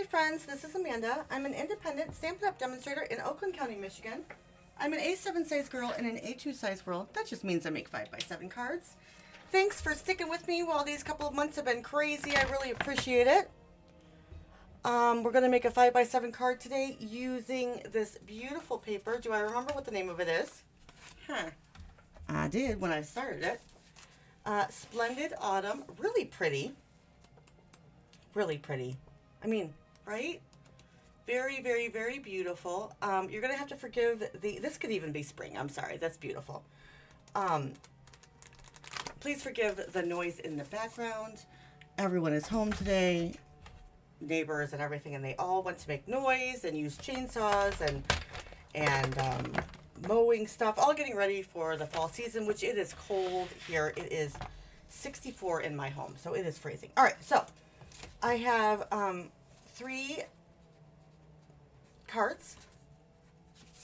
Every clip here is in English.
friends, this is Amanda. I'm an independent Stampin' Up! Demonstrator in Oakland County, Michigan. I'm an A7 size girl in an A2 size world. That just means I make 5x7 cards. Thanks for sticking with me while these couple of months have been crazy. I really appreciate it. We're going to make a 5x7 card today using this beautiful paper. Do I remember what the name of it is? I did when I started it. Splendid Autumn. Really pretty. Really pretty. I mean, right? Very, very, very beautiful. You're going to have to forgive this could even be spring. I'm sorry. That's beautiful. Please forgive the noise in the background. Everyone is home today. Neighbors and everything, and they all went to make noise and use chainsaws and mowing stuff, all getting ready for the fall season, which it is cold here. It is 64 in my home, so it is freezing. All right, so I have 3 cards,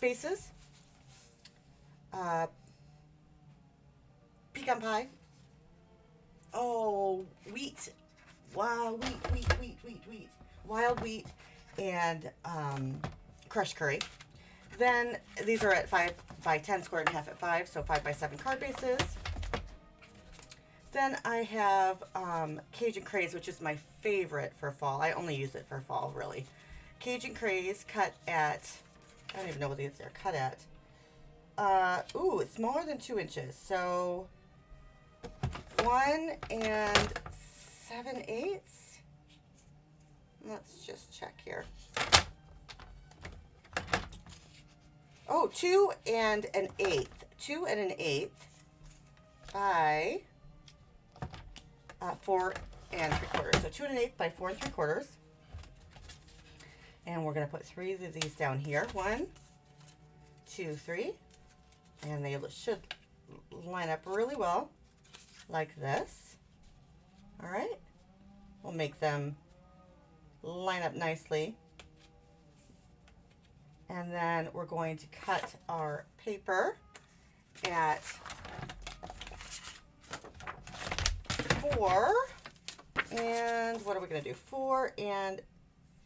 bases, pecan pie, wheat, wow, wheat, wild wheat, and crushed curry. Then these are at 5x10, square and a half at 5, so 5x7 card bases. Then I have Cajun Craze, which is my favorite for fall. I only use it for fall, really. Cajun Craze cut at, I don't even know what these are cut at. It's smaller than 2 inches. So 1 7/8. Let's just check here. 2 1/8. 2 1/8 by 4 3/4. So 2 1/8 by 4 3/4. And we're going to put 3 of these down here. 1, 2, 3. And they should line up really well like this. All right. We'll make them line up nicely. And then we're going to cut our paper at 4, and what are we going to do? 4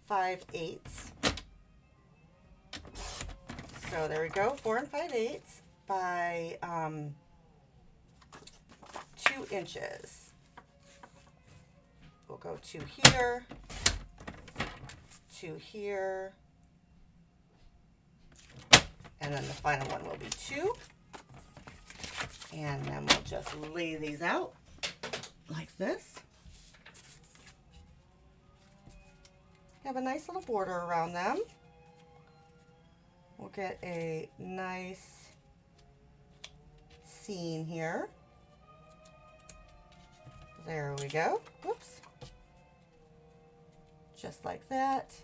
5/8. So there we go, 4 5/8 by 2 inches. We'll go 2 here, 2 here, and then the final one will be 2. And then we'll just lay these out like this. Have a nice little border around them. We'll get a nice scene here. There we go. Whoops. Just like that.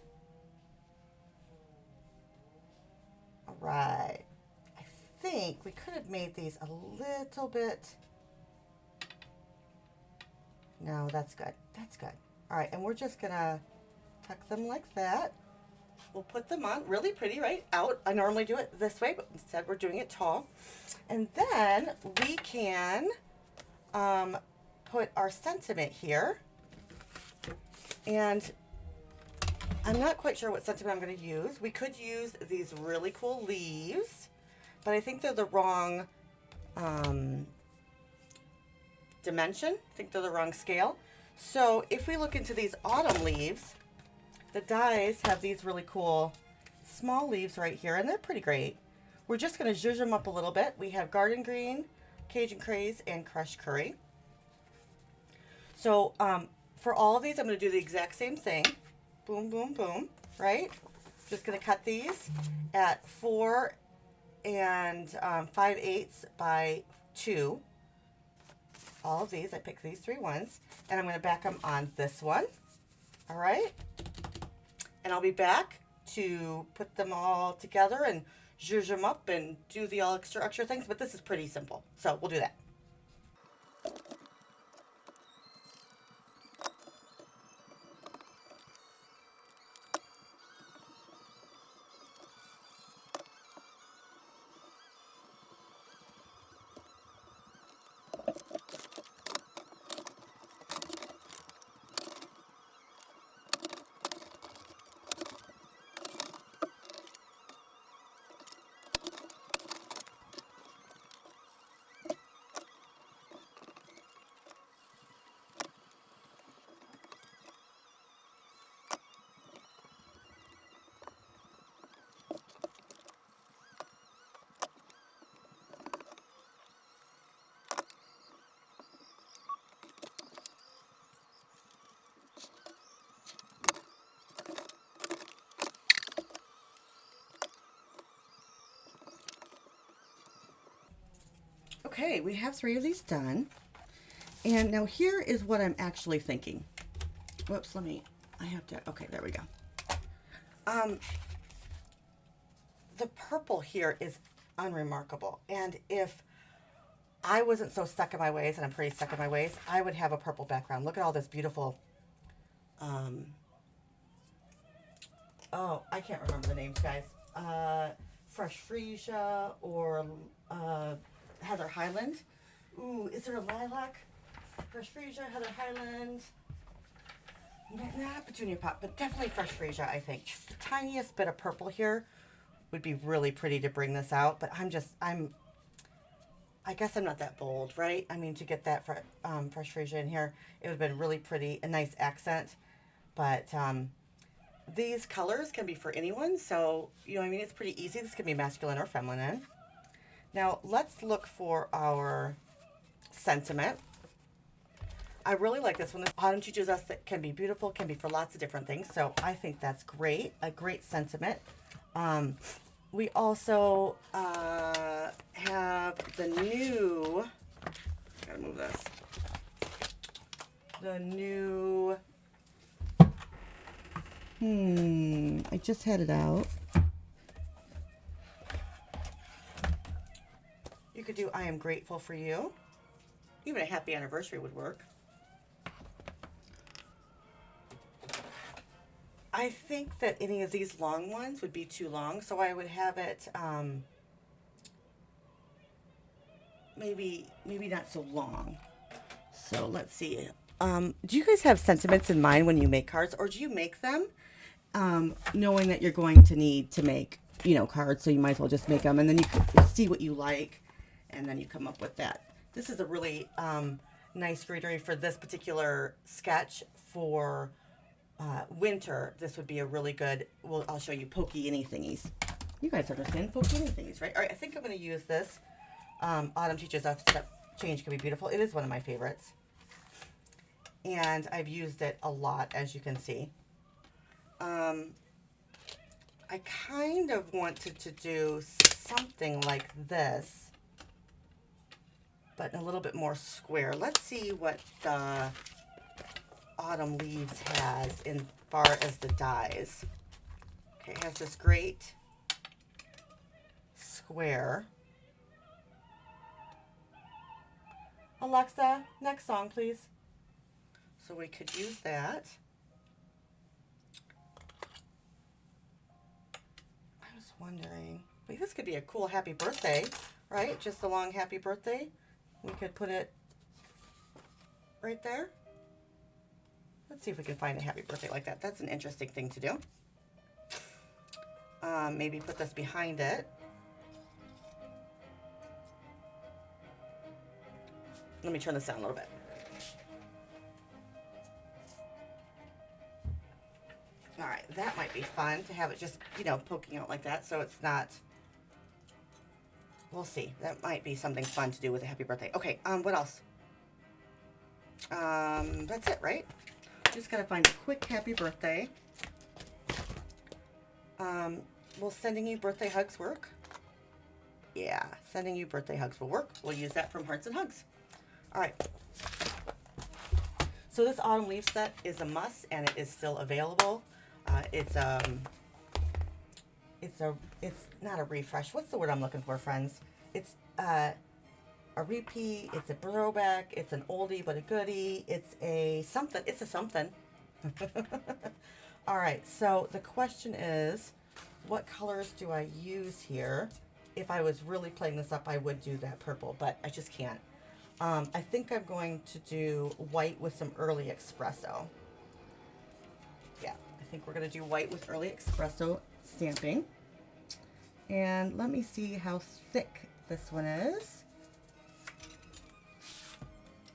All right. I think we could have made these a little bit. No, that's good. That's good. All right, and we're just gonna tuck them like that. We'll put them on really pretty, right? Out. I normally do it this way, but instead we're doing it tall. And then we can put our sentiment here. And I'm not quite sure what sentiment I'm going to use. We could use these really cool leaves, but I think they're the wrong dimension. I think they're the wrong scale. So if we look into these autumn leaves, the dies have these really cool small leaves right here, and they're pretty great. We're just going to zhuzh them up a little bit. We have garden green, Cajun Craze, and crushed curry. So for all of these, I'm going to do the exact same thing. Boom, boom, boom, right? Just going to cut these at 4 5/8 by 2. All of these, I picked these 3 ones, and I'm going to back them on this one. All right? And I'll be back to put them all together and zhuzh them up and do the all extra things, but this is pretty simple. So we'll do that. Okay, we have 3 of these done. And now here is what I'm actually thinking. Whoops, I have to, okay, there we go. The purple here is unremarkable. And if I wasn't so stuck in my ways, and I'm pretty stuck in my ways, I would have a purple background. Look at all this beautiful, oh, I can't remember the names, guys. Fresh Freesia or Heather Highland. Ooh, is there a lilac? Fresh Freesia, Heather Highland. Not Petunia Pop, but definitely Fresh Freesia, I think. Just the tiniest bit of purple here would be really pretty to bring this out, but I guess I'm not that bold, right? I mean, to get that Fresh Freesia in here, it would have been really pretty, a nice accent, but these colors can be for anyone, so, you know, I mean, it's pretty easy. This can be masculine or feminine. Now, let's look for our sentiment. I really like this one. This autumn teaches us that can be beautiful, can be for lots of different things. So I think that's great, a great sentiment. We also have the new, gotta move this, the new, I just had it out. You could do I Am Grateful for You. Even a happy anniversary would work. I think that any of these long ones would be too long, so I would have it maybe not so long. So let's see. Do you guys have sentiments in mind when you make cards, or do you make them knowing that you're going to need to make, you know, cards, so you might as well just make them, and then you can see what you like, and then you come up with that. This is a really nice greenery for this particular sketch for winter. This would be a really good, well, I'll show you pokey anythingies. You guys understand pokey anythingies, right? All right, I think I'm going to use this. Autumn Teaches Us That Change Can Be Beautiful. It is one of my favorites. And I've used it a lot, as you can see. I kind of wanted to do something like this, but a little bit more square. Let's see what the Autumn Leaves has in far as the dies. Okay, it has this great square. Alexa, next song, please. So we could use that. I was wondering, wait, this could be a cool happy birthday, right? Just a long happy birthday. We could put it right there. Let's see if we can find a happy birthday like that. That's an interesting thing to do. Maybe put this behind it. Let me turn this down a little bit. All right, that might be fun to have it just, you know, poking out like that, so it's not, we'll see. That might be something fun to do with a happy birthday. Okay, what else? That's it, right? Just gotta find a quick happy birthday. Will sending you birthday hugs work? Yeah, sending you birthday hugs will work. We'll use that from Hearts and Hugs. All right. So this autumn leaf set is a must, and it is still available. It's not a refresh. What's the word I'm looking for, friends? It's a repeat. It's a throwback. It's an oldie but a goodie. It's a something. It's a something. All right. So the question is, what colors do I use here? If I was really playing this up, I would do that purple, but I just can't. I think I'm going to do white with some early espresso. Yeah, I think we're going to do white with early espresso stamping. And let me see how thick this one is.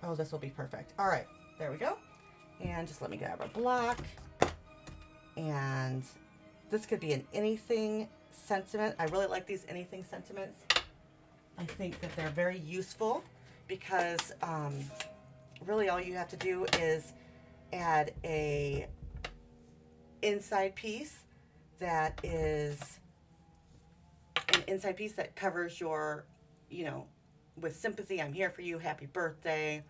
Oh, this will be perfect. All right, there we go. And just let me grab a block. And this could be an anything sentiment. I really like these anything sentiments. I think that they're very useful because really all you have to do is add a inside piece that is an inside piece that covers your, you know, with sympathy. I'm here for you. Happy birthday.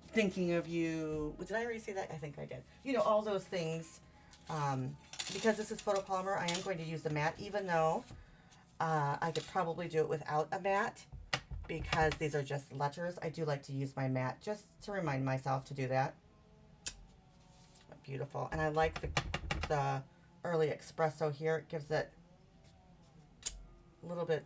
Thinking of you. Did I already say that? I think I did. You know, all those things. Because this is photopolymer, I am going to use the matte, even though I could probably do it without a matte, because these are just letters. I do like to use my matte just to remind myself to do that. Beautiful. And I like the early espresso here. It gives it a little bit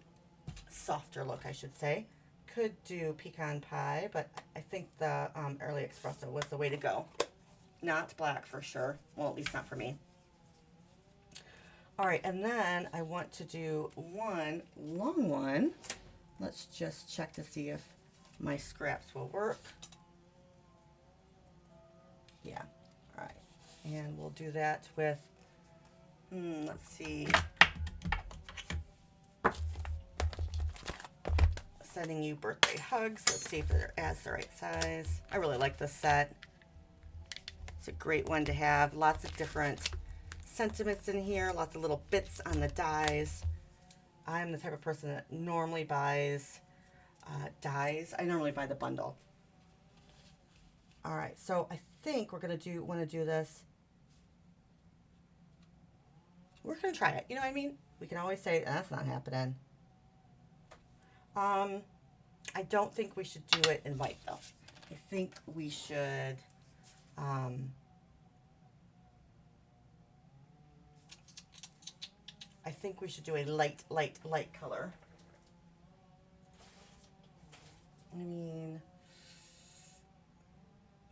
softer look, I should say. Could do pecan pie, but I think the early espresso was the way to go. Not black for sure. Well, at least not for me. All right, and then I want to do one long one. Let's just check to see if my scraps will work. Yeah, all right. And we'll do that with, let's see. Sending you birthday hugs. Let's see if they're as the right size. I really like this set. It's a great one to have. Lots of different sentiments in here. Lots of little bits on the dies. I'm the type of person that normally buys dies. I normally buy the bundle. All right, so I think we're gonna want to do this. We're gonna try it. You know what I mean? We can always say that's not happening. I don't think we should do it in white though. I think we should. I think we should do a light color. I mean,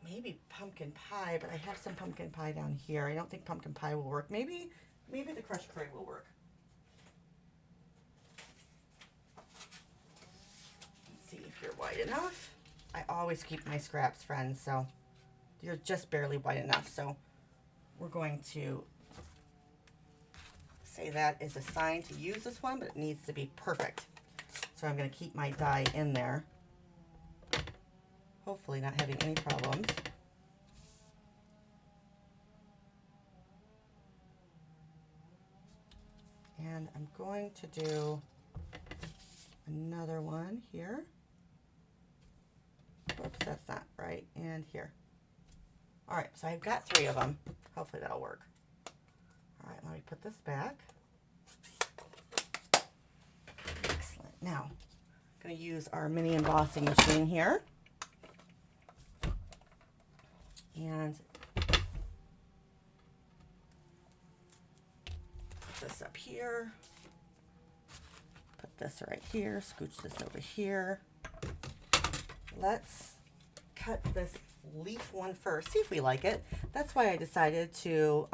maybe pumpkin pie, but I have some pumpkin pie down here. I don't think pumpkin pie will work. Maybe the crushed curry will work. Let's see if you're wide enough. I always keep my scraps, friends, so you're just barely wide enough. So we're going to say that is a sign to use this one, but it needs to be perfect. So I'm going to keep my die in there. Hopefully not having any problems. And I'm going to do another one here. Whoops, that's not right. And here. All right, so I've got 3 of them. Hopefully that'll work. All right, let me put this back. Excellent. Now, I'm going to use our mini embossing machine here. And put this up here. Put this right here. Scooch this over here. Let's cut this leaf one first. See if we like it. That's why I decided to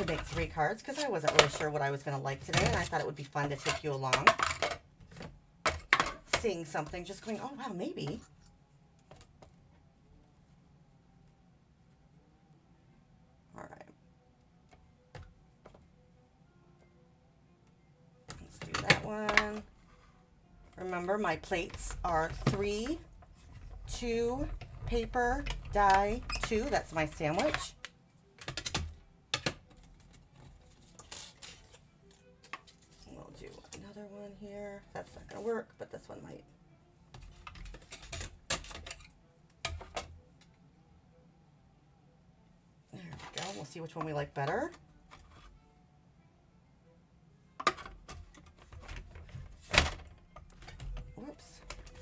make 3 cards, because I wasn't really sure what I was going to like today, and I thought it would be fun to take you along. Seeing something, just going, oh wow, maybe. All right. Let's do that one. Remember, my plates are 3, 2, paper, die, 2. That's my sandwich. We'll do another one here. That's not going to work, but this one might. There we go. We'll see which one we like better.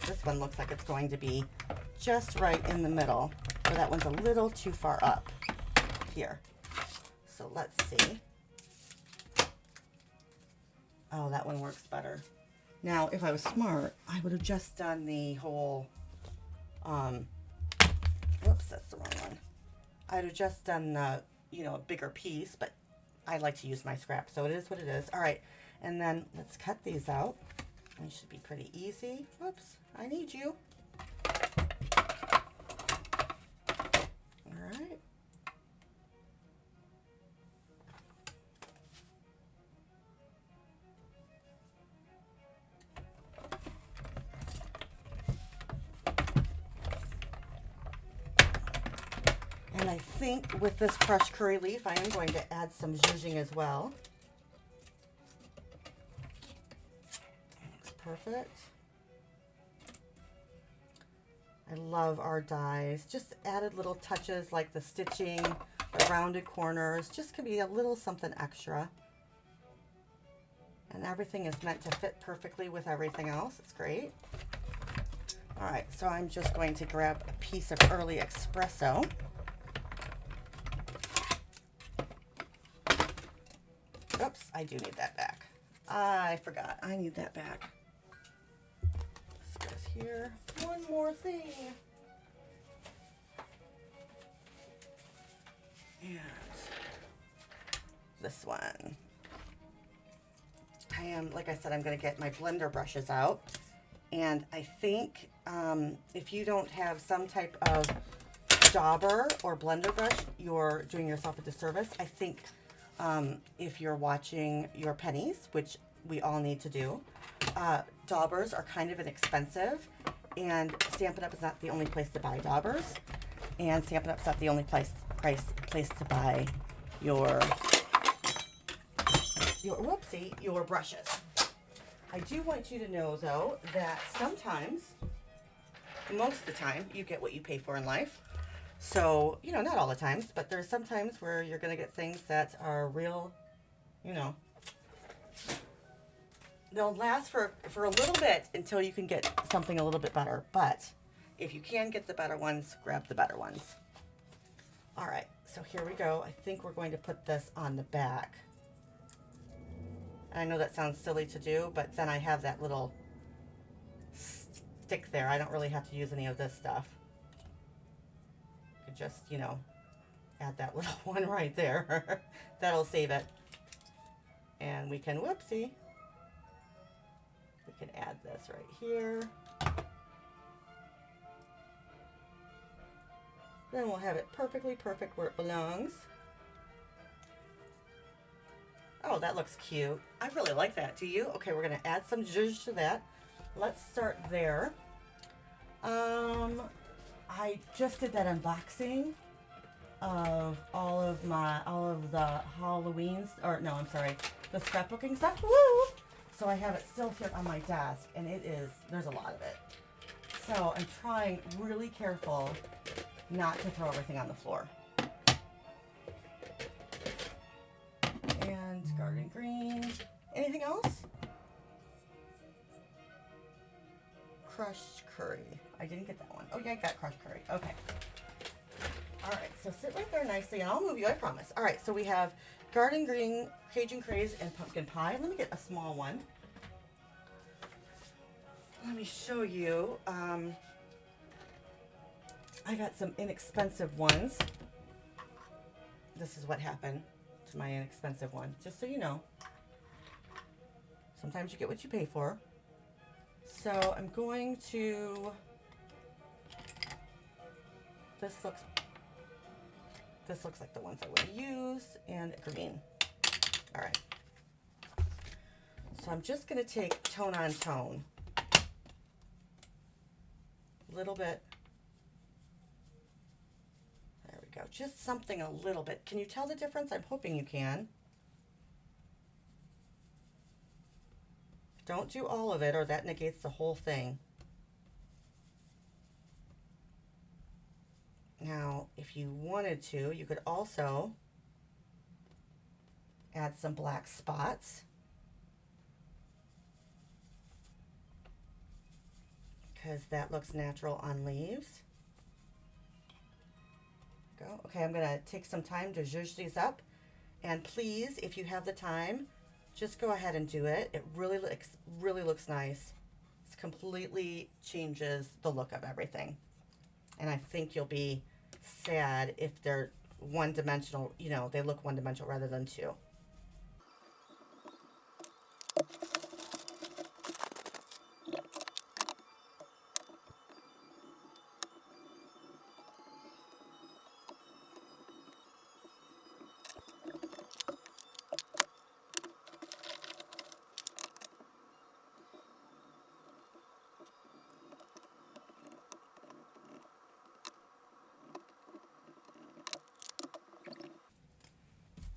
This one looks like it's going to be just right in the middle, or that one's a little too far up here. So let's see. Oh, that one works better. Now, if I was smart, I would have just done the whole, whoops, that's the wrong one. I'd have just done the, you know, a bigger piece, but I like to use my scrap, so it is what it is. All right, and then let's cut these out. These should be pretty easy. Whoops, I need you. All right. And I think with this crushed curry leaf, I am going to add some zhuzhing as well. perfect. I love our dies. Just added little touches like the stitching, the rounded corners, just could be a little something extra. And everything is meant to fit perfectly with everything else. It's great. All right, so I'm just going to grab a piece of early espresso. Oops, I do need that back. I forgot, I need that back. This goes here. One more thing. And this one. Like I said, I'm going to get my blender brushes out. And I think if you don't have some type of dauber or blender brush, you're doing yourself a disservice. I think if you're watching your pennies, which we all need to do, daubers are kind of inexpensive. And Stampin' Up is not the only place to buy daubers. And Stampin' Up's not the only place to buy your brushes. I do want you to know, though, that sometimes, most of the time, you get what you pay for in life. So, you know, not all the times, but there's some times where you're going to get things that are real, you know, they'll last for a little bit until you can get something a little bit better. But if you can get the better ones, grab the better ones. All right, so here we go. I think we're going to put this on the back. I know that sounds silly to do, but then I have that little stick there. I don't really have to use any of this stuff. Could just, you know, add that little one right there. That'll save it. And we can, whoopsie, we can add this right here. Then we'll have it perfectly perfect where it belongs. Oh, that looks cute. I really like that. Do you? Okay, we're going to add some zhuzh to that. Let's start there. I just did that unboxing of all of the Halloweens, or no, I'm sorry, the scrapbooking stuff. Woo! So I have it still here on my desk, and there's a lot of it. So I'm trying really careful not to throw everything on the floor. And garden green. Anything else? Crushed curry. I didn't get that one. Oh yeah, I got crushed curry. Okay. All right, so sit right there nicely, and I'll move you, I promise. All right, so we have garden green, Cajun craze, and pumpkin pie. Let me get a small one. Let me show you. I got some inexpensive ones. This is what happened to my inexpensive one, just so you know. Sometimes you get what you pay for. So I'm going to, this looks like the ones I would use, and green. All right. So I'm just going to take tone on tone. A little bit. There we go. Just something a little bit. Can you tell the difference? I'm hoping you can. Don't do all of it, or that negates the whole thing. Now, if you wanted to, you could also add some black spots, because that looks natural on leaves. Go. Okay, I'm going to take some time to zhuzh these up. And please, if you have the time, just go ahead and do it. It really looks nice. It completely changes the look of everything. And I think you'll be sad if they're one-dimensional, you know, they look one-dimensional rather than two.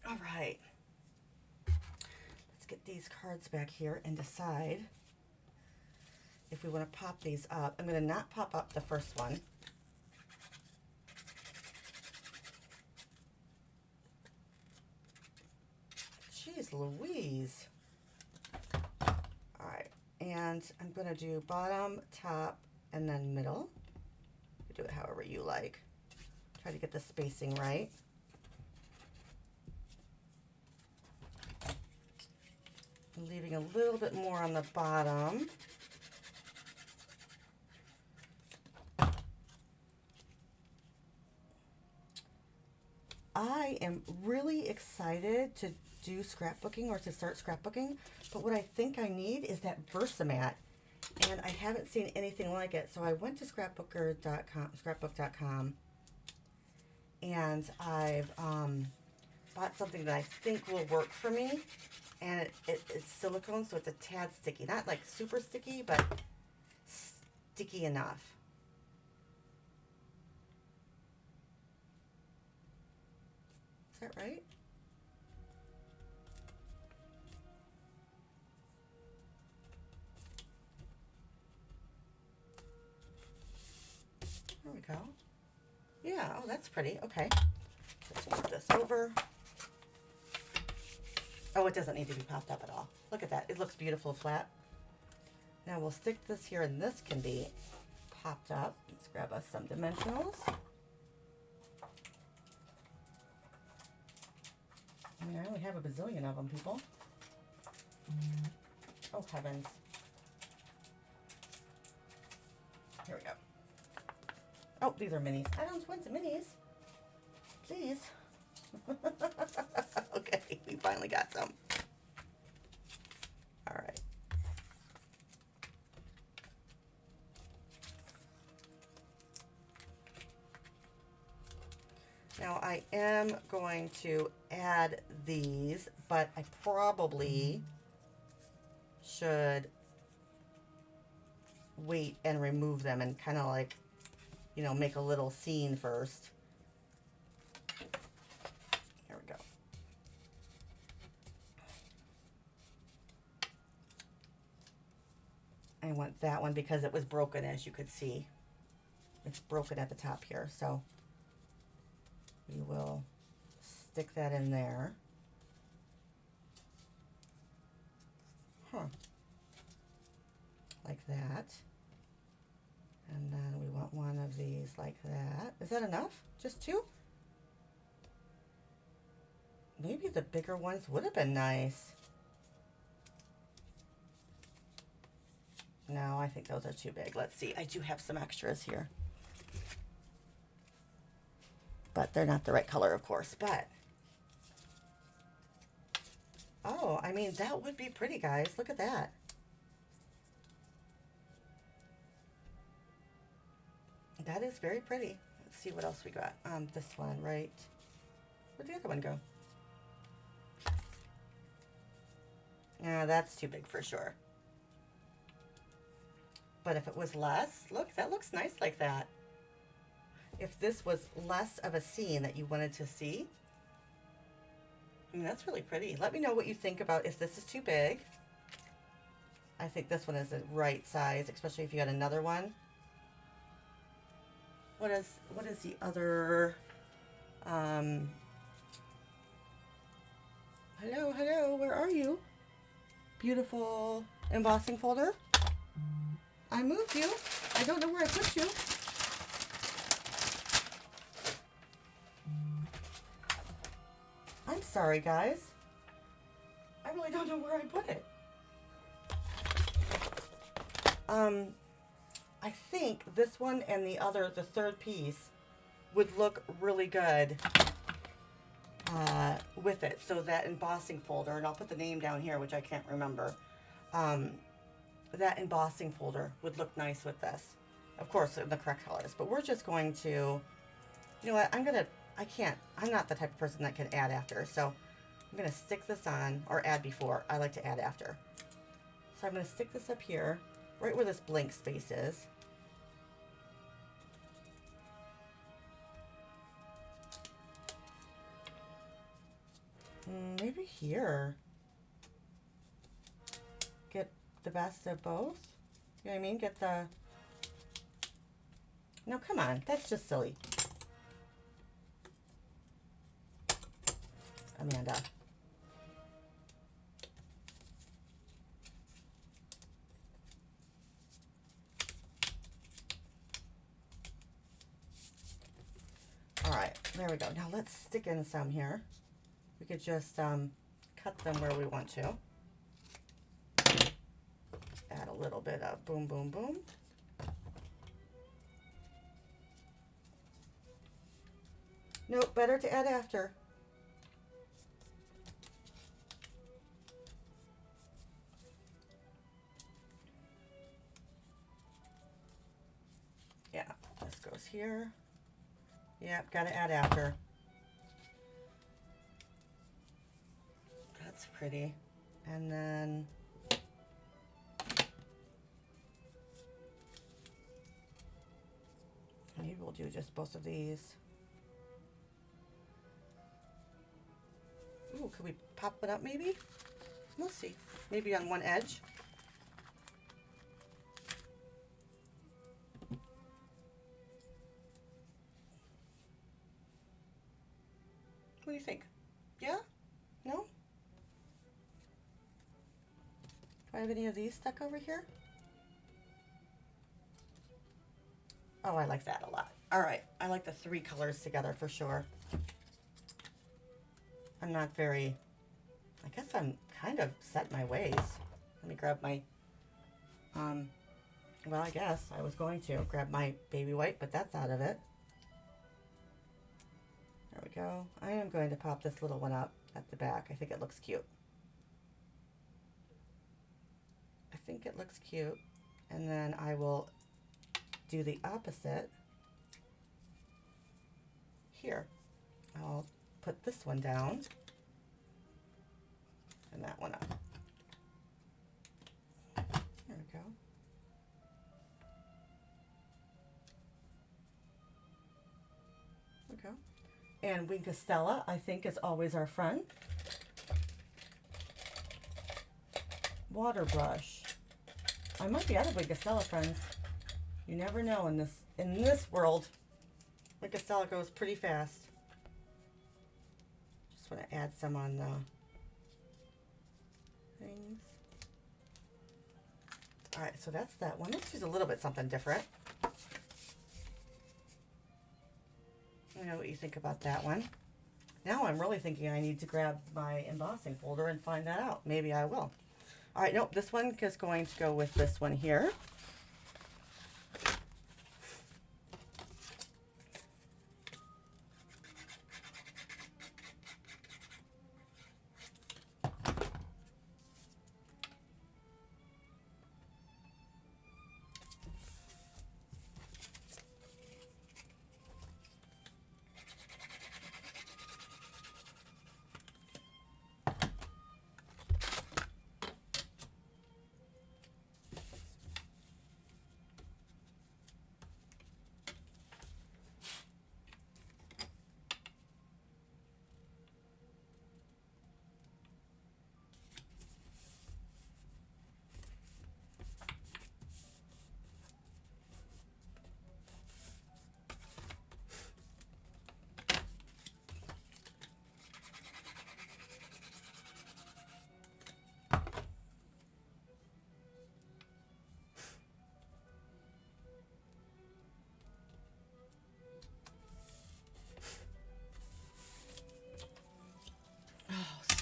All right, let's get these cards back here and decide if we want to pop these up. I'm going to not pop up the first one. Jeez Louise. All right, and I'm going to do bottom, top, and then middle. You do it however you like. Try to get the spacing right. I'm leaving a little bit more on the bottom. I am really excited to do scrapbooking or to start scrapbooking, but what I think I need is that Versamat, and I haven't seen anything like it. So I went to scrapbook.com, and I've bought something that I think will work for me, and it's silicone, so it's a tad sticky. Not like super sticky, but sticky enough. Is that right? There we go. Yeah, oh, that's pretty. Okay. Let's move this over. Oh, it doesn't need to be popped up at all. Look at that. It looks beautiful flat. Now we'll stick this here, and this can be popped up. Let's grab us some dimensionals. I mean, I only have a bazillion of them, people. Oh, heavens. Here we go. Oh, these are minis. I don't want some minis. Please. Okay, we finally got some. All right. Now I am going to add these, but I probably should wait and remove them and kind of like, you know, make a little scene first. Here we go. I want that one because it was broken, as you could see. It's broken at the top here, so we will stick that in there. Like that. And then we want one of these like that. Is that enough? Just two? Maybe the bigger ones would have been nice. No, I think those are too big. Let's see. I do have some extras here. But they're not the right color, of course. But, oh, I mean, that would be pretty, guys. Look at that. That is very pretty. Let's see what else we got. This one, right? Where'd the other one go? Yeah, that's too big for sure. But if it was less, look, that looks nice like that. If this was less of a scene that you wanted to see, I mean, that's really pretty. Let me know what you think about if this is too big. I think this one is the right size, especially if you got another one. What is the other, hello, where are you? Beautiful embossing folder. I moved you. I don't know where I put you. I'm sorry, guys. I really don't know where I put it. I think this one and the other, the third piece, would look really good with it. So that embossing folder, and I'll put the name down here, which I can't remember. That embossing folder would look nice with this. Of course, the correct colors. But we're just going to, you know what, I'm not the type of person that can add after. So I'm going to stick this on, or add before. I like to add after. So I'm going to stick this up here, right where this blank space is. Maybe here. Get the best of both. You know what I mean? Get the... No, come on. That's just silly. Amanda. All right, there we go. Now let's stick in some here. We could just cut them where we want to. Add a little bit of boom, boom, boom. Nope, better to add after. Yeah, this goes here. Yep, gotta add after. That's pretty. And then maybe we'll do just both of these. Ooh, could we pop it up maybe? We'll see. Maybe on one edge. What do you think? Yeah? No? Do I have any of these stuck over here? Oh, I like that a lot. All right, I like the three colors together for sure. I'm not very, I guess I'm kind of set my ways. Let me grab my, well, I guess I was going to grab my baby white, but that's out of it. There we go. I am going to pop this little one up at the back. I think it looks cute. I think it looks cute. And then I will do the opposite here. I'll put this one down and that one up. There we go. There we go. And Wink Estella, I think, is always our friend. Water brush. I might be out of Wink Estella, friends. You never know in this world. Wink Estella goes pretty fast. Just want to add some on the things. All right, so that's that one. Let's use a little bit something different. I know what you think about that one. Now I'm really thinking I need to grab my embossing folder and find that out. Maybe I will. All right, nope, this one is going to go with this one here.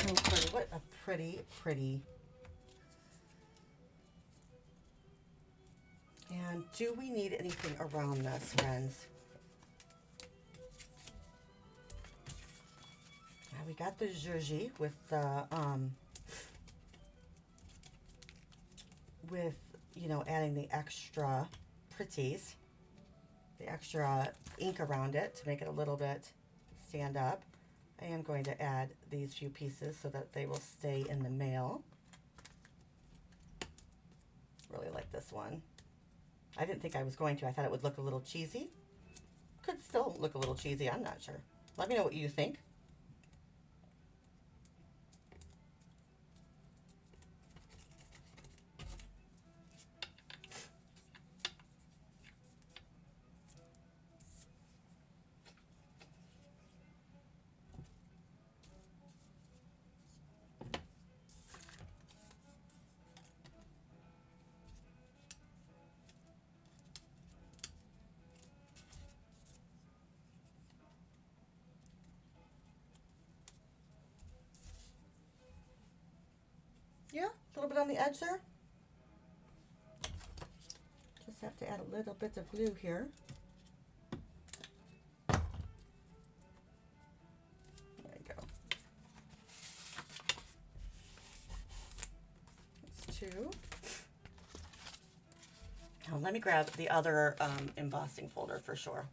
So pretty. What a pretty, pretty. And do we need anything around this, friends? Now we got the jersey with the, you know, adding the extra pretties, the extra ink around it to make it a little bit stand up. I am going to add these few pieces so that they will stay in the mail. Really like this one. I didn't think I was going to. I thought it would look a little cheesy. Could still look a little cheesy. I'm not sure. Let me know what you think. A little bit on the edge there. Just have to add a little bit of glue here. There you go. That's two. Now let me grab the other embossing folder for sure.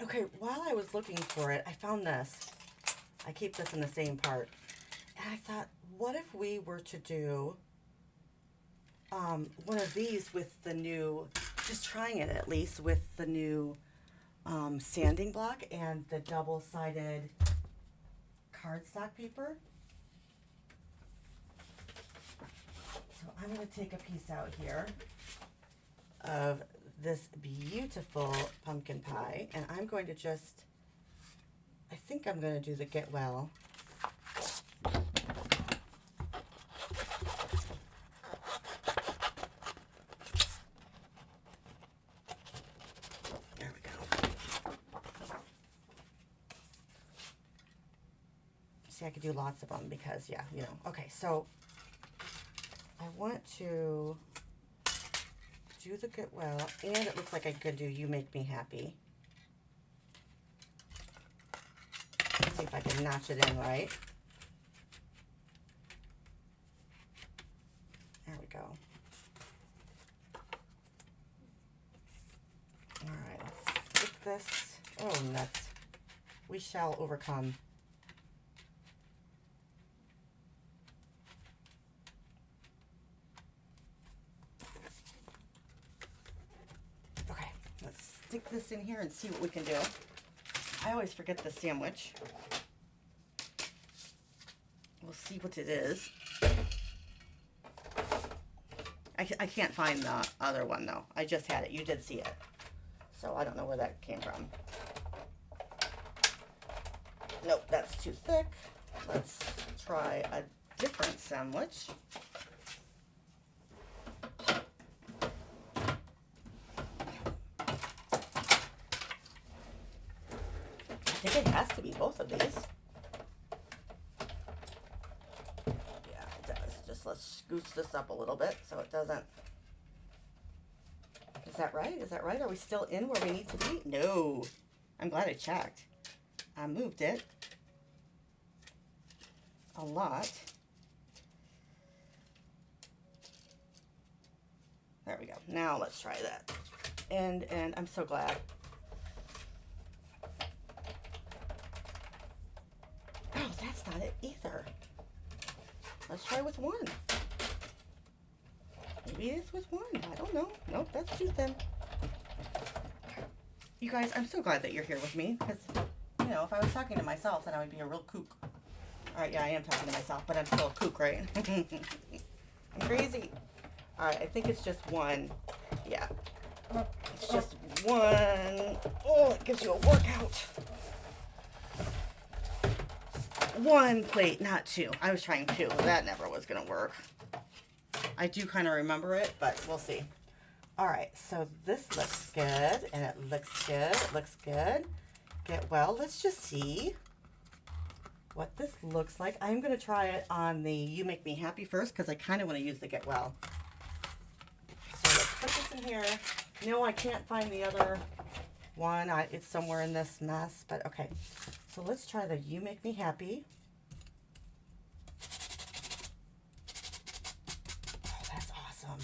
Okay, while I was looking for it, I found this. I keep this in the same part. And I thought, what if we were to do one of these with the new, just trying it at least, with the new sanding block and the double-sided cardstock paper. So I'm going to take a piece out here of this beautiful pumpkin pie, and I'm going to just, I think I'm going to do the Get Well. There we go. See, I could do lots of them because, yeah, you know. Okay, so I want to do the Get Well, and it looks like I could do You Make Me Happy. Let's see if I can notch it in right. There we go. All right, let's stick this. Oh, nuts. We shall overcome. Stick this in here and see what we can do. I always forget the sandwich. We'll see what it is. I can't find the other one though. I just had it. You did see it. So I don't know where that came from. Nope, that's too thick. Let's try a different sandwich. I think it has to be both of these. Yeah, it does. Just let's scooch this up a little bit so it doesn't. Is that right? Is that right? Are we still in where we need to be? No. I'm glad I checked. I moved it a lot. There we go. Now let's try that. And I'm so glad. Oh, that's not it either. Let's try with one. Maybe it's with one. I don't know. Nope, that's too thin. You guys, I'm so glad that you're here with me. Because, you know, if I was talking to myself, then I would be a real kook. Alright, yeah, I am talking to myself, but I'm still a kook, right? I'm crazy. Alright, I think it's just one. Yeah. It's just one. Oh, it gives you a workout. One plate, not two. I was trying two. That never was going to work. I do kind of remember it, but we'll see. All right, so this looks good, and it looks good. It looks good. Get Well. Let's just see what this looks like. I'm going to try it on the You Make Me Happy first because I kind of want to use the Get Well. So let's put this in here. No, I can't find the other one. It's somewhere in this mess, but okay. So let's try the You Make Me Happy. Oh, that's awesome.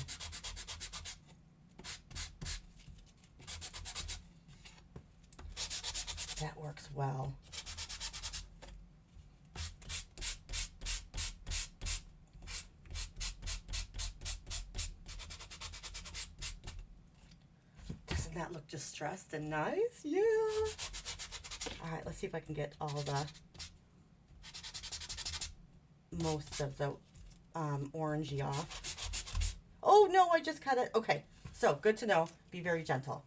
That works well. Doesn't that look distressed and nice? Yeah. All right, let's see if I can get all the, most of the orangey off. Oh, no, I just cut it. Okay, so good to know. Be very gentle.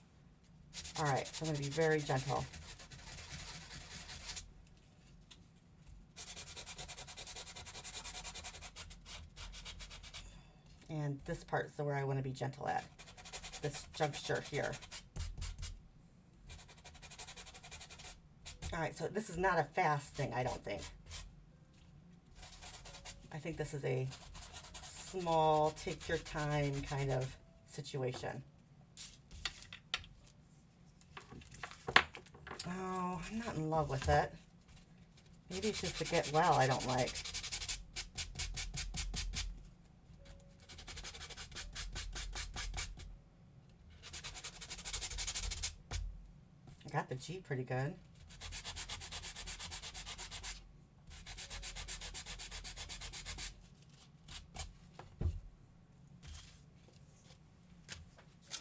All right, so I'm going to be very gentle. And this part's where I want to be gentle at. This juncture here. All right, so this is not a fast thing, I don't think. I think this is a small, take your time kind of situation. Oh, I'm not in love with it. Maybe it's just the Get Well I don't like. got the G pretty good.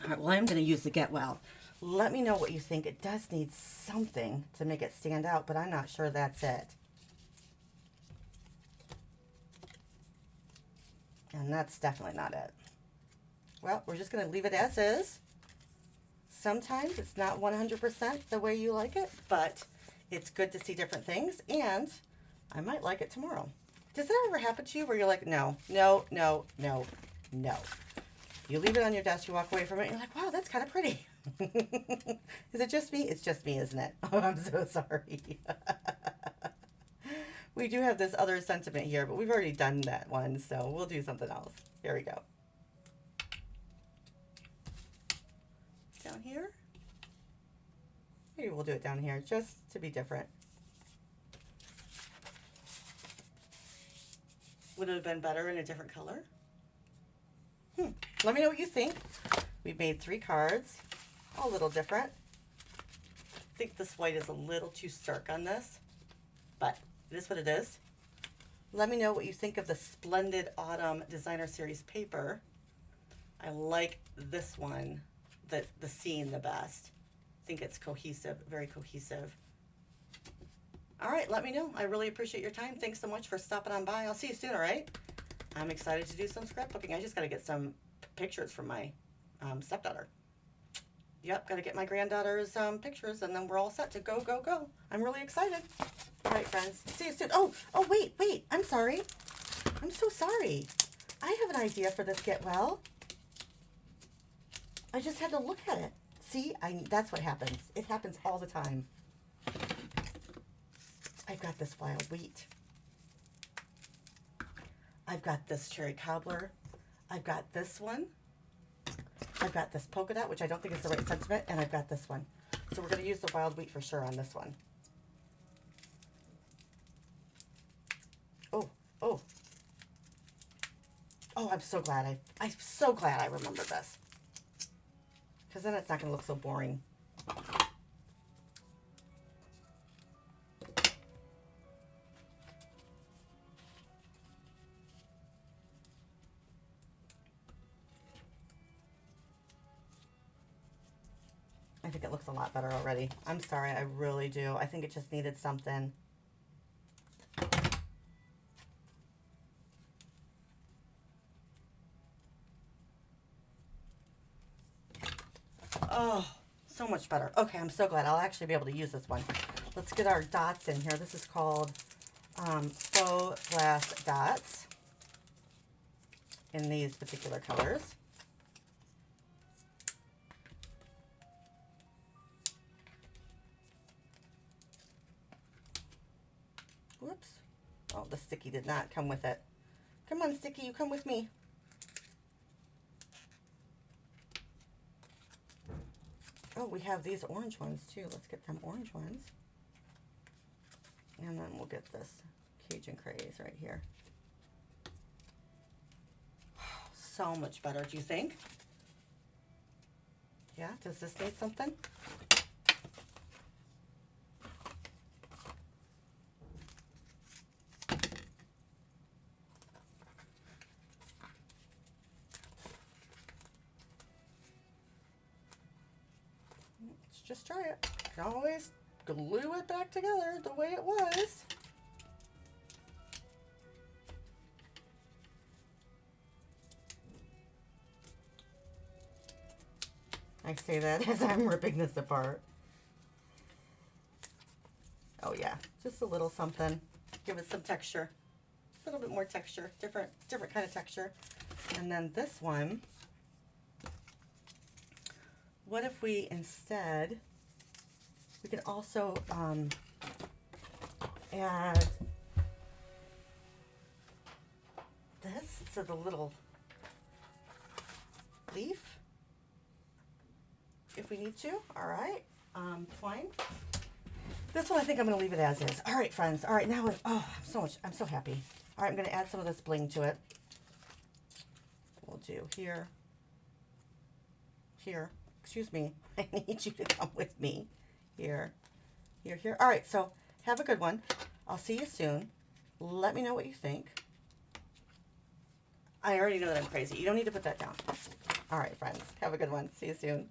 All right, well, I'm going to use the Get Well. Let me know what you think. It does need something to make it stand out, but I'm not sure that's it. And that's definitely not it. Well, we're just going to leave it as is. Sometimes it's not 100% the way you like it, but it's good to see different things, and I might like it tomorrow. Does that ever happen to you where you're like, no, no, no, no, no? You leave it on your desk, you walk away from it, and you're like, wow, that's kind of pretty. Is it just me? It's just me, isn't it? Oh, I'm so sorry. We do have this other sentiment here, but we've already done that one, so we'll do something else. Here we go. Down here. Maybe we'll do it down here just to be different. Would it have been better in a different color? Let me know what you think. We made 3 cards, a little different. I think this white is a little too stark on this, but it is what it is. Let me know what you think of the Splendid Autumn Designer Series paper. I like this one, the scene, the best. I think it's cohesive, very cohesive. All right, let me know. I really appreciate your time. Thanks so much for stopping on by. I'll see you soon, all right? I'm excited to do some scrapbooking. I just got to get some pictures from my stepdaughter. Yep, got to get my granddaughter's pictures, and then we're all set to go, go, go. I'm really excited. All right, friends. See you soon. Oh, wait. I'm sorry. I'm so sorry. I have an idea for this Get Well. I just had to look at it. See, that's what happens. It happens all the time. I've got this wild wheat. I've got this cherry cobbler. I've got this one. I've got this polka dot, which I don't think is the right sentiment, and I've got this one. So we're going to use the wild wheat for sure on this one. Oh, I'm so glad I remembered this. Because then it's not going to look so boring. I think it looks a lot better already. I'm sorry, I really do. I think it just needed something. Oh, so much better. Okay, I'm so glad. I'll actually be able to use this one. Let's get our dots in here. This is called faux glass dots in these particular colors. Whoops. Oh, the sticky did not come with it. Come on, sticky, you come with me. Oh, we have these orange ones too. Let's get them orange ones. And then we'll get this Cajun craze right here. So much better, do you think? Yeah, does this need something? Let's just try it. You can always glue it back together the way it was. I say that as I'm ripping this apart. Oh yeah, just a little something. Give it some texture. A little bit more texture, different kind of texture. And then this one, what if we instead, we could also add this to the little leaf if we need to. All right, fine. This one I think I'm going to leave it as is. All right, friends. All right, now I'm so happy. All right, I'm going to add some of this bling to it. We'll do here. Excuse me. I need you to come with me. here, here, here. All right, so have a good one. I'll see you soon. Let me know what you think. I already know that I'm crazy. You don't need to put that down. All right, friends. Have a good one. See you soon.